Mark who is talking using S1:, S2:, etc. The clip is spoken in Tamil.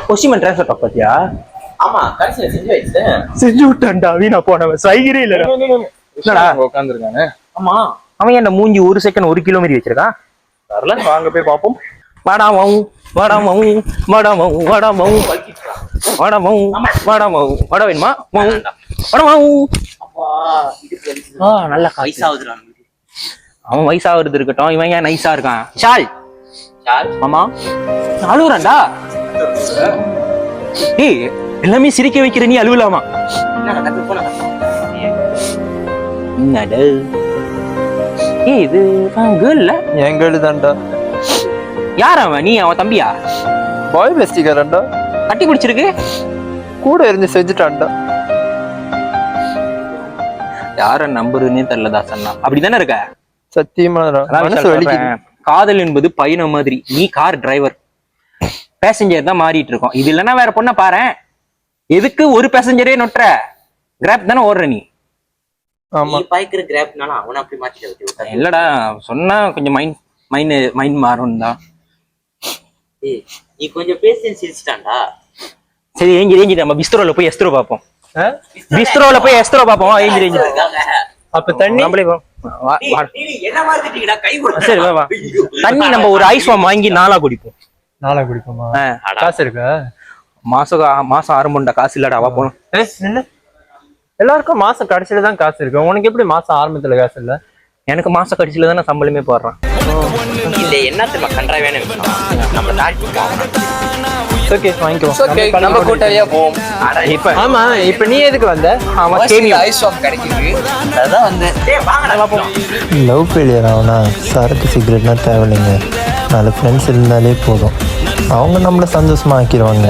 S1: கொஸ்டின் ட்ரான்ஸ்ஃபர் பாத்தியா?
S2: ஆமா, கடைசியில செஞ்சு வச்சேன்.
S1: செஞ்சு விட்டான்டா, வீணா போனவன் சைகிரே இல்லடா. என்னடா
S2: உட்காந்துருக்கானே?
S1: ஆமா, அவன் என்ன மூஞ்சி 1 செகண்ட் 1 கிலோமீட்டர் வச்சிருக்கான்.
S2: வரல, வாங்க போய் பாப்போம்.
S1: வாடாமவு வாடாமவு வாடாமவு வாடாமவு வாடாமவு வாடாமவு வாட வேணுமா? வாடாமவு. நல்ல
S2: வயசாகுதுடா.
S1: அவன் வயசாகிறது இருக்கட்டும், இவன் ஏன் நைஸா இருக்கான்? ஷால் ஆமா அழுகுறான்டா. டேய், எல்லாமே சிரிக்க வைக்கிற நீ அழுவலாமா? என்னடா இது? கேர்ள்ல
S2: என் கேர்ள் தான்டா.
S1: யார் அவன்? நீ அவன் தம்பியா?
S2: பாய் பெஸ்டிக்காரன்டா.
S1: கட்டி பிடிச்சிருக்கு,
S2: கூட இருந்து செஞ்சுட்டான்டா.
S1: யார நம்புறதுன்னே தெரியலதா சொன்னா. அப்படிதானே இருக்க?
S2: சத்தியமா மனசு வலிக்குது.
S1: காதல் என்பது பயணம் மாதிரி, நீ கார் டிரைவர், பேசஞ்சர் தான் மாறிட்டு இருக்கோம். இது இல்லைன்னா வேற பொண்ண பாரு. எதுக்கு ஒரு பேசஞ்சரே நொட்டுற? கிராப் தானே ஓடுற நீ.
S2: ஆமா,
S3: பாய்க்கிற கிராப்னால அவன அப்படி மாத்திட்டு
S1: இல்லடா, சொன்னா கொஞ்சம் மைண்ட் மாறும் தான்.
S3: நீ கொஞ்சம் பேசி சிரிச்சிட்டான்டா.
S1: சரி, ஏஞ்சி நம்ம பிஸ்ட்ரோல போய் எஸ்ட்ரோ பாப்போம். பிஸ்ட்ரோல போய் எஸ்ட்ரோ பாப்போம். ஏஞ்சி
S2: அப்ப தண்ணி
S1: நம்மளே
S3: என்ன மாத்திட்டீங்கடா? கை கொடுங்க.
S1: சரி, வா. தண்ணி நம்ம ஒரு ஐஸ் வாம் வாங்கி 4 குடிப்போம்.
S2: 4 குடிப்போமா? காசு இருக்கா?
S1: மாசம் ஆரம்பம்டா, காசு இல்லடா. வா போலாம்.
S2: எல்லாருக்கும் மாசம் கடைசியில தான் காசு இருக்கு. உனக்கு எப்படி மாசம் ஆரம்பத்துல காசு இல்ல?
S1: எனக்கு மாசம் கடைசியில தான் சம்பளமே போடுறான்.
S3: இல்ல, என்ன தெரியுமா கன்றாவியான விஷயம்? நம்ம தாட்டி
S2: ஓகே, வாங்கிக்குவோம்.
S3: நம்ம கூட்டாளியா போவோம்.
S2: ஆமா, இப்ப நீ எதுக்கு வந்த?
S1: அவன் கேமியோ
S3: ஐஸ் வாம் கிடைக்குது, அதான் வந்து.
S4: லவ் ஃபெயிலியர் ஆகுனா சரக்கு சிகரெட்னா தேவையில்லைங்க. 4 ஃப்ரெண்ட்ஸ் இருந்தாலே போதும், அவங்க நம்மளை சந்தோஷமா ஆக்கிடுவாங்க.